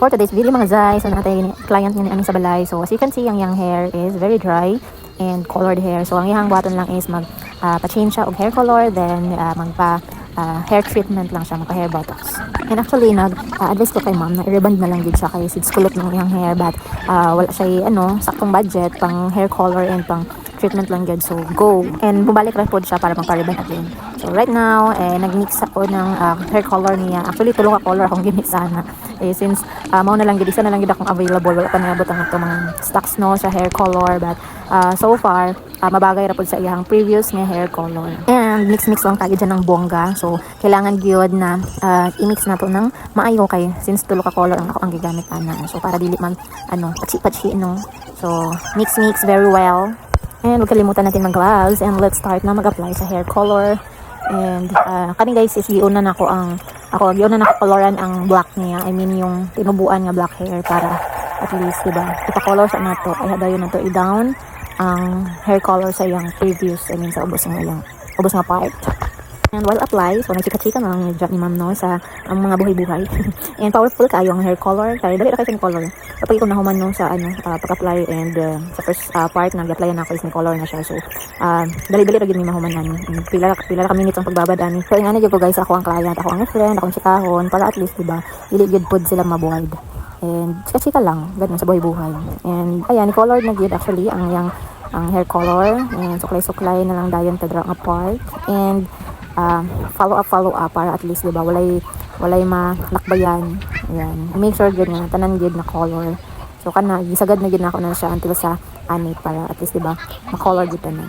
For today's video mga zay, so natin client niya ni sa balay. So as you can see, ang yang hair is very dry and colored hair. So ang iyang buhaton lang is mag pa-change siya og hair color, then magpa hair treatment lang siya, magpa hair botox. And actually nag-advise ko kay ma'am na i-rebond na lang gid siya kay sid kulot ng iyang hair, but wala siya saktong budget pang hair color and pang treatment lang gid. So go and bumalik ra pod siya para magpa-rebond again. So right now nag-mix ako ng hair color niya. Actually tulong ka color akong gini sana. Since mao na lang gid isa na lang gid akong available, wala pa niabot ang ito mga stocks no sa hair color, but so far mabagay ra pod sa iyang previous nga hair color. And mix lang tayo dyan ng bongga. So kailangan gyud na i-mix nato ng maayo kay since tulo ka color ang ako ang gigamit ana. So para dili man patsi no. So mix very well. And huwag kalimutan natin mag-gloves, and let's start na mag-apply sa hair color. And kani guys is giuna na ako coloran ang black niya. I mean yung tinubuan nga black hair para at least diba ipa-color sa nato ay hadayon nato i-down ang hair color sa yang previous, I mean sa ubos nga part. And while apply, so nagsika-chika na lang ni ma'am no sa ang mga buhay-buhay. And powerful kayo ang hair color, kaya dali ra kay color. Kapag ikaw nahuman no sa pag-apply, and sa first part nag-apply na ako is may color na siya. So dali-dali ra gyud ni mahuman ani. Pila ka minutes ang pagbabad ani. So ingani gyud ko guys, ako ang client, ako ang friend, akong chikahon para at least diba dili gyud pod sila mabuhay. And chika lang ganun sa buhay-buhay. And ayan, color na gyud actually ang hair color, and suklay-suklay na lang dayon ta dra nga part. And follow up para at least diba walay malakbayan. Ayan, make sure gud na tanan gud na color. So kana gisagad na gud na ako na siya until sa anit para at least diba ma-color gud tanan.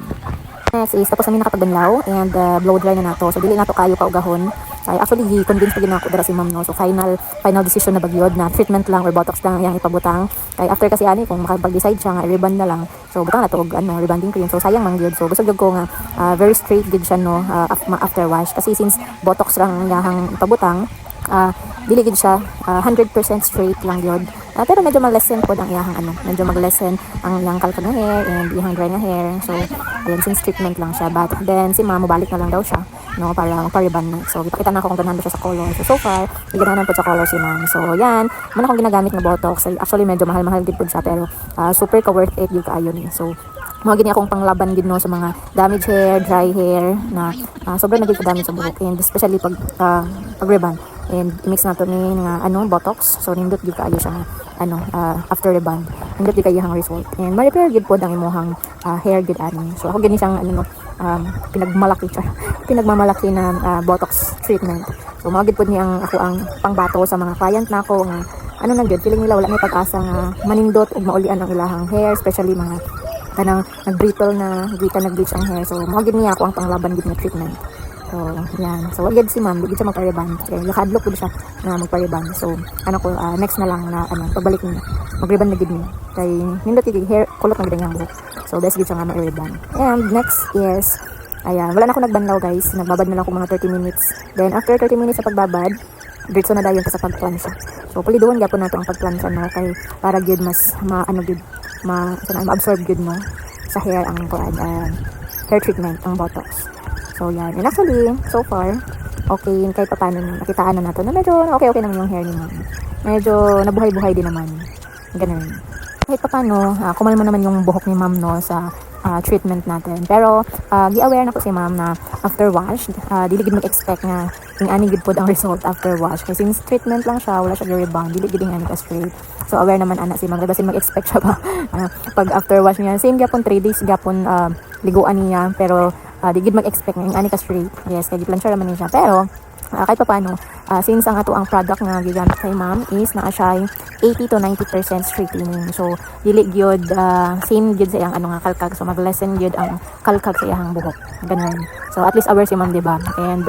Next is tapos namin nakapagbanlaw and blow dry na nato. So dili nato kayo paugahon. Kaya actually gi-convince pa gid ako dara si ma'am no. So final decision na bagyod na treatment lang or botox lang yang ipabutang. Kay after kasi ani kung makapag-decide siya nga i-rebond na lang. So butang na to og rebonding cream. So sayang man gyud. So gusto gyud ko nga very straight gid siya no after wash, kasi since botox lang yang ipabutang, dili gid siya 100% straight lang gyud. Pero medyo mag-lessen po ang iyang medyo mag-lessen ang iyang kalkag na hair and iyang dry na hair. So ayun, since treatment lang siya, but then si ma'am balik na lang daw siya no para magpa-rebond na. So kita na ako kung ganahan siya sa color. So far ganahan po sa color si ma'am. So yan man akong ginagamit na botox. Actually medyo mahal gid po siya, pero super ka worth it gyud kaayo ni. So mga gini akong panglaban gid no sa mga damaged hair, dry hair na sobrang naging damage sa buhok, and especially pag rebond. And i-mix nato ni nga botox. So nindot gyud kaayo siya nga after rebond. Nindot gyud kaayo ang result. And ma-repair gyud pod ang imuhang hair gyud ani. So ako gani siyang pinagmamalaki na botox treatment. So mga gyud pod ni ako ang pangbato sa mga client nako nga na gyud feeling nila wala may pag-asa nga manindot ug maulian ang ilahang hair, especially mga kanang nag-brittle na nag-bleach ang hair. So mga gyud niya ako ang panglaban gyud na treatment. So yan, so wag si ma'am di siya magpa-rebond, kaya lakadlok gud siya na magpa-rebond. So next na lang na pagbalik niya mag-rebond na gid ni kay nindot gid hair kulot na gid ang buhok. So best gid siya nga ma-rebond. And next is ayan, wala na ako nagbanlaw guys, nagbabad na lang ako mga 30 minutes. Then after 30 minutes sa pagbabad, diretso na dayon sa pagplansya. So puliduon gyapon nato ang pagplansya no, kay para gyud mas ma-absorb gyud no sa hair ang hair treatment ang botox. So yan, and actually so far okay kahit paano nakitaan na nato na medyo okay naman yung hair ni ma'am. Medyo nabuhay-buhay din naman. Ganun. Kahit paano kumalma naman yung buhok ni ma'am no sa treatment natin. Pero gi-aware na ko si ma'am na after wash, dili gid mag-expect nga ani gid pod ang result after wash. Kasi since treatment lang siya, wala siya gi-rebound, dili gid ani ka straight. So aware naman ana si ma'am kasi mag-expect siya ba pag after wash niya. Same gyapon 3 days gyapon liguan niya, pero di gid mag-expect nga ani ka straight. Yes, kay gi-plansya naman niya. Pero kahit pa paano, since ang ato ang product nga gigamit kay ma'am is naa siya 80 to 90% straightening. So dili gyud same gyud sa iyang nga kalkag. So mag-lessen gyud ang kalkag sa iyang buhok. Ganun. So at least aware si ma'am, diba? And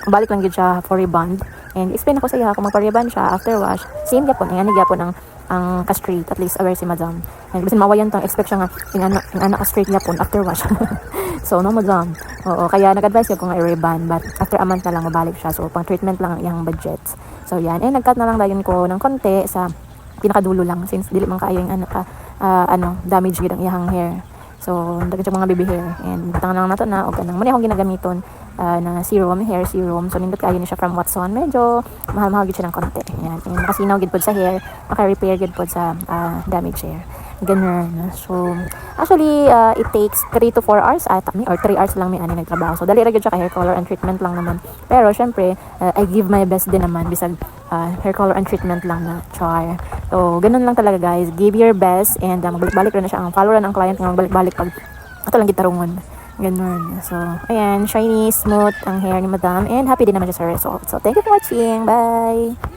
balik lang gyud siya for rebond. And explain ako sa iya kung magpa-rebond siya after wash. Same gyapon, ani gyapon ang ka-straight. At least aware si madam. And bisan mawayan tang expect siya nga ingana ka-straight gyapon after wash. So no madam. Oo, kaya nag-advise ko nga i-rebond, but after a month na lang mabalik siya. So pang treatment lang ang iyang budget. So yan, nag-cut na lang dayon ko ng konti sa pinakadulo lang since dili man kaayo yung damage gid ang iyang hair. So dagan siya mga baby hair and tangan lang nato na og kanang muna akong ginagamiton na serum, hair serum. So nindot kayo ni siya from Watson. Medyo mahal-mahal gid siya ng konti. Yan, and makasinaw gid pod sa hair, maka-repair gid pod sa damaged hair. Ganun. So, actually, it takes 3 to 4 hours ata or 3 hours lang may ani nagtrabaho. So, dali ra gyud siya ka hair color and treatment lang naman. Pero, syempre, I give my best din naman bisag hair color and treatment lang na char. So, ganun lang talaga guys. Give your best and magbalik-balik rin na siya. Ang follower ng client nga magbalik-balik pag ato lang gitarungon. Ganun. So, ayan, shiny, smooth ang hair ni Madam and happy din naman siya sa result. So, thank you for watching. Bye!